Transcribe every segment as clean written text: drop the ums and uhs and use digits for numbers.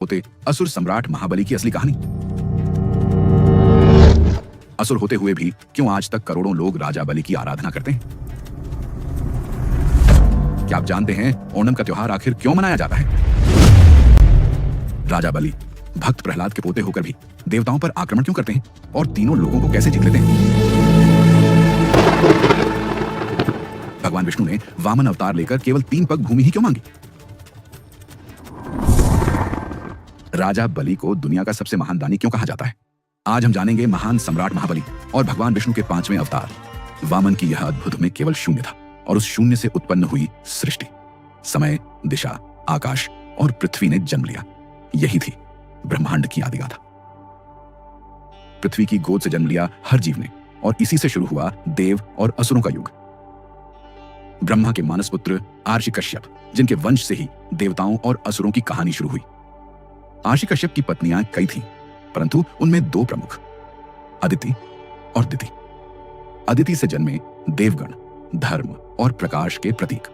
होते असुर सम्राट महाबली की असली कहानी। असुर होते हुए भी क्यों आज तक करोड़ों लोग राजा बलि की आराधना करते हैं? क्या आप जानते हैं ओणम का त्योहार आखिर क्यों मनाया जाता है? राजा बलि भक्त प्रहलाद के पोते होकर भी देवताओं पर आक्रमण क्यों करते हैं और तीनों लोगों को कैसे जीत लेते हैं? भगवान विष्णु ने वामन अवतार लेकर केवल 3 पग भूमि ही क्यों मांगी? राजा बलि को दुनिया का सबसे महान दानी क्यों कहा जाता है? आज हम जानेंगे महान सम्राट महाबली और भगवान विष्णु के 5वें अवतार वामन की यह अद्भुत में केवल शून्य था और उस शून्य से उत्पन्न हुई सृष्टि, समय, दिशा, आकाश और पृथ्वी ने जन्म लिया। यही थी ब्रह्मांड की आदिगाथा। पृथ्वी की गोद से जन्म लिया हर जीव ने और इसी से शुरू हुआ देव और असुरों का युग। ब्रह्मा के मानस पुत्र आर्षि कश्यप, जिनके वंश से ही देवताओं और असुरों की कहानी शुरू हुई। आर्षि कश्यप की पत्नियां कई थीं, परंतु उनमें 2 प्रमुख, अदिति और दिति। अदिति से जन्मे देवगण, धर्म और प्रकाश के प्रतीक।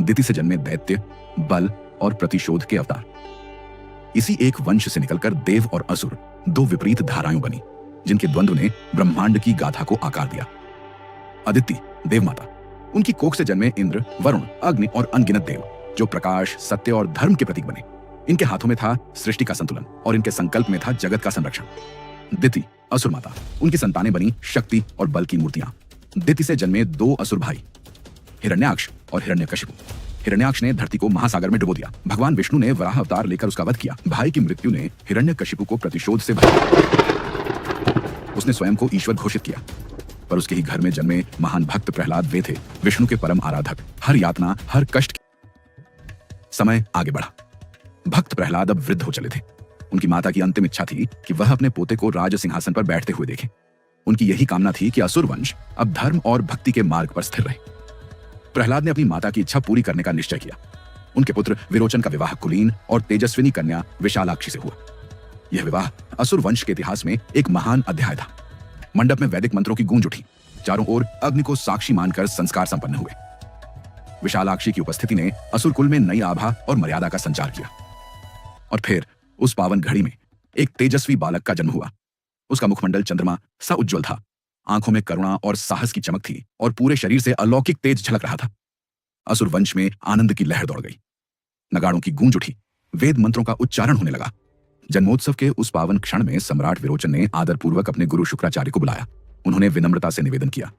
दिति से जन्मे दैत्य, बल और प्रतिशोध के अवतार। इसी एक वंश से निकलकर देव और असुर 2 विपरीत धाराएं बनी, जिनके द्वंद्व ने ब्रह्मांड की गाथा को आकार दिया। अदिति देवमाता, उनकी कोख से जन्मे इंद्र, वरुण, अग्नि और अनगिनत देव, जो प्रकाश, सत्य और धर्म के प्रतीक बने। इनके हाथों में था सृष्टि का संतुलन और इनके संकल्प में था जगत का संरक्षण। दिति असुर माता, उनकी संतानें बनी शक्ति और बल की मूर्तियां। दिति से जन्मे 2 असुर भाई, हिरण्याक्ष और हिरण्यकशिपु। हिरण्याक्ष ने धरती को महासागर में डुबो दिया। भगवान विष्णु ने वराह अवतार लेकर उसका वध किया। भाई की मृत्यु ने हिरण्यकशिपु को प्रतिशोध से भरा। उसने स्वयं को ईश्वर घोषित किया, पर उसके ही घर में जन्मे महान भक्त प्रहलाद वे थे विष्णु के परम आराधक। हर यातना, हर कष्ट। समय आगे बढ़ा। भक्त प्रहलाद अब वृद्ध हो चले थे। उनकी माता की अंतिम इच्छा थी कि वह अपने पोते को राज सिंहासन पर बैठते हुए देखें। उनकी यही कामना थी कि असुर वंश अब धर्म और भक्ति के मार्ग पर स्थिर रहे। प्रहलाद ने अपनी माता की इच्छा पूरी करने का निश्चय किया। उनके पुत्र विरोचन का विवाह कुलीन और तेजस्विनी कन्या विशालाक्षी से हुआ। यह विवाह असुर वंश के इतिहास में एक महान अध्याय था। मंडप में वैदिक मंत्रों की गूंज उठी। चारों ओर अग्नि को साक्षी मानकर संस्कार संपन्न हुए। विशालाक्षी की उपस्थिति ने असुर कुल में नई आभा और मर्यादा का संचार किया। और फिर उस पावन घड़ी में एक तेजस्वी बालक का जन्म हुआ। उसका मुखमंडल चंद्रमा सा उज्ज्वल था। आंखों में करुणा और साहस की चमक थी और पूरे शरीर से अलौकिक तेज झलक रहा था। असुर वंश में आनंद की लहर दौड़ गई। नगाड़ों की गूंज उठी। वेद मंत्रों का उच्चारण होने लगा। जन्मोत्सव के उस पावन क्षण में सम्राट विरोचन ने आदरपूर्वक अपने गुरु शुक्राचार्य को बुलाया। उन्होंने विनम्रता से निवेदन किया,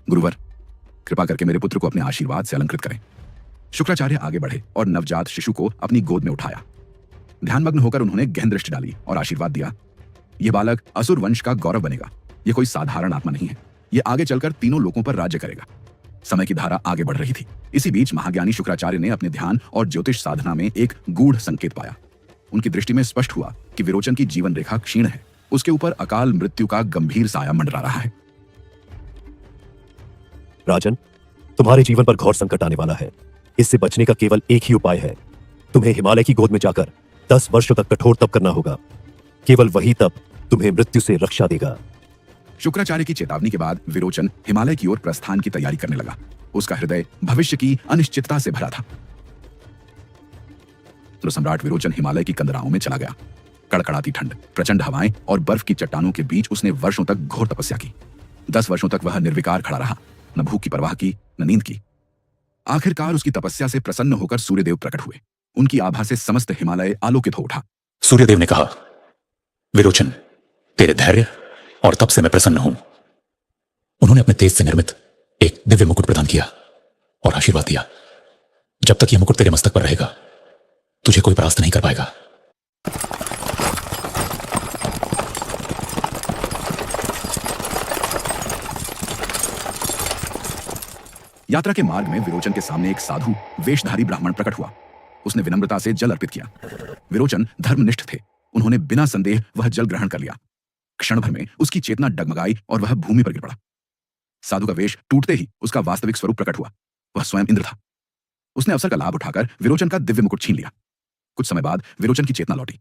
गुरुवर, कृपा करके मेरे पुत्र को अपने आशीर्वाद से अलंकृत करें। शुक्राचार्य आगे बढ़े और नवजात शिशु को अपनी गोद में उठाया। ध्यानमग्न होकर उन्होंने गहन दृष्टि डाली और आशीर्वाद दिया, यह बालक असुर वंश का गौरव बनेगा। यह कोई साधारण आत्मा नहीं है। यह आगे चलकर तीनों लोकों पर राज्य करेगा। समय की धारा आगे बढ़ रही थी। इसी बीच महाज्ञानी शुक्राचार्य ने अपने ध्यान और ज्योतिष साधना में एक गूढ़ संकेत पाया। उनकी दृष्टि में स्पष्ट हुआ कि विरोचन की जीवन रेखा क्षीण है। उसके ऊपर अकाल मृत्यु का गंभीर साया मंडरा रहा है। राजन, तुम्हारे जीवन पर घोर संकट आने वाला है। इससे बचने का केवल एक ही उपाय है। तुम्हें हिमालय की गोद में जाकर 10 वर्षों तक कठोर तप करना होगा। केवल वही तप तुम्हें मृत्यु से रक्षा देगा। शुक्राचार्य की चेतावनी के बाद विरोचन हिमालय की ओर प्रस्थान की तैयारी करने लगा। उसका हृदय भविष्य की अनिश्चितता से भरा था। तो सम्राट विरोचन हिमालय की कंदराओं में चला गया। कड़कड़ाती ठंड, प्रचंड हवाएं और बर्फ की चट्टानों के बीच उसने वर्षों तक घोर तपस्या की। 10 वर्षों तक वह निर्विकार खड़ा रहा, न भूख की परवाह की, न नींद की। आखिरकार उसकी तपस्या से प्रसन्न होकर सूर्यदेव प्रकट हुए। उनकी आभा से समस्त हिमालय आलोकित हो उठा। सूर्यदेव ने कहा, विरोचन, तेरे धैर्य और तप से मैं प्रसन्न हूं। उन्होंने अपने तेज से निर्मित एक दिव्य मुकुट प्रदान किया और आशीर्वाद दिया, जब तक यह मुकुट तेरे मस्तक पर रहेगा तुझे कोई परास्त नहीं कर पाएगा। यात्रा के मार्ग में विरोचन के सामने एक साधु वेशधारी ब्राह्मण प्रकट हुआ। उसने विनम्रता से जल अर्पित किया। विरोचन धर्मनिष्ठ थे। उन्होंने बिना संदेह वह जल ग्रहण कर लिया। क्षण भर में उसकी चेतना डगमगाई और वह भूमि पर गिर पड़ा। साधु का वेश टूटते ही उसका वास्तविक स्वरूप प्रकट हुआ। वह स्वयं इंद्र था। उसने अवसर का लाभ उठाकर विरोचन का दिव्य मुकुट छीन लिया। कुछ समय बाद विरोचन की चेतना लौटी।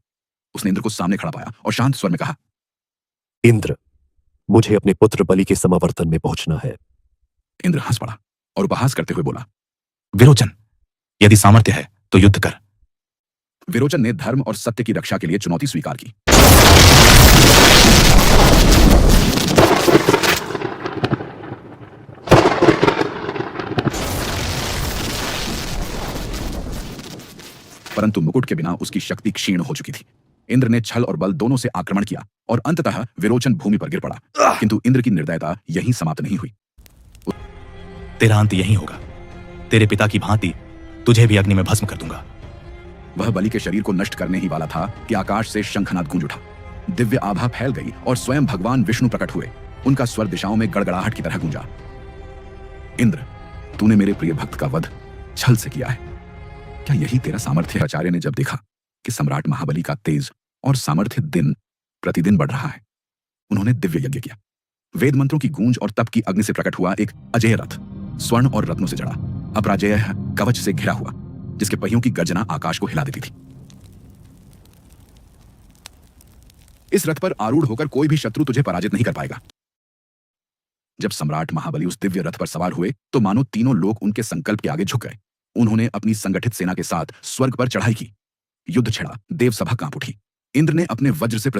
उसने इंद्र को सामने खड़ा पाया और शांत स्वर में कहा, इंद्र, मुझे अपने पुत्र बलि के समावर्तन में पहुंचना है। इंद्र हंस पड़ा और उपहास करते हुए बोला, विरोचन, यदि सामर्थ्य है तो युद्ध कर, विरोचन ने धर्म और सत्य की रक्षा के लिए चुनौती स्वीकार की। परंतु मुकुट के बिना उसकी शक्ति क्षीण हो चुकी थी। इंद्र ने छल और बल दोनों से आक्रमण किया और अंततः विरोचन भूमि पर गिर पड़ा। किंतु इंद्र की निर्दयता यहीं समाप्त नहीं हुई। तेरा अंत यहीं होगा। तेरे पिता की भांति तुझे भी अग्नि में भस्म कर दूंगा। वह बलि के शरीर को नष्ट करने ही वाला था कि आकाश से शंखनाद गूंज उठा। दिव्य आभा फैल गई और स्वयं भगवान विष्णु प्रकट हुए। उनका स्वर दिशाओं में गड़गड़ाहट की तरह गूंजा। इंद्र, तूने मेरे प्रिय भक्त का वध छल से किया है। क्या यही तेरा सामर्थ्य है? आचार्य ने जब देखा कि सम्राट महाबली का तेज और सामर्थ्य दिन प्रतिदिन बढ़ रहा है, उन्होंने दिव्य यज्ञ किया। वेद मंत्रों की गूंज और तप की अग्नि से प्रकट हुआ एक अजेय रथ, स्वर्ण और रत्नों से जड़ा, अपराजेय कवच से घिरा हुआ, जिसके पहियों की गर्जना आकाश को हिला देती थी। इस रथ पर आरूढ़ होकर कोई भी शत्रु तुझे पराजित नहीं कर पाएगा। जब सम्राट महाबली उस दिव्य रथ पर सवार हुए तो मानो तीनों लोग उनके संकल्प के आगे झुक गए। उन्होंने अपनी संगठित सेना के साथ स्वर्ग पर चढ़ाई की। युद्ध छिड़ा, देव सभा कांप उठी। इंद्र ने अपने वज्र से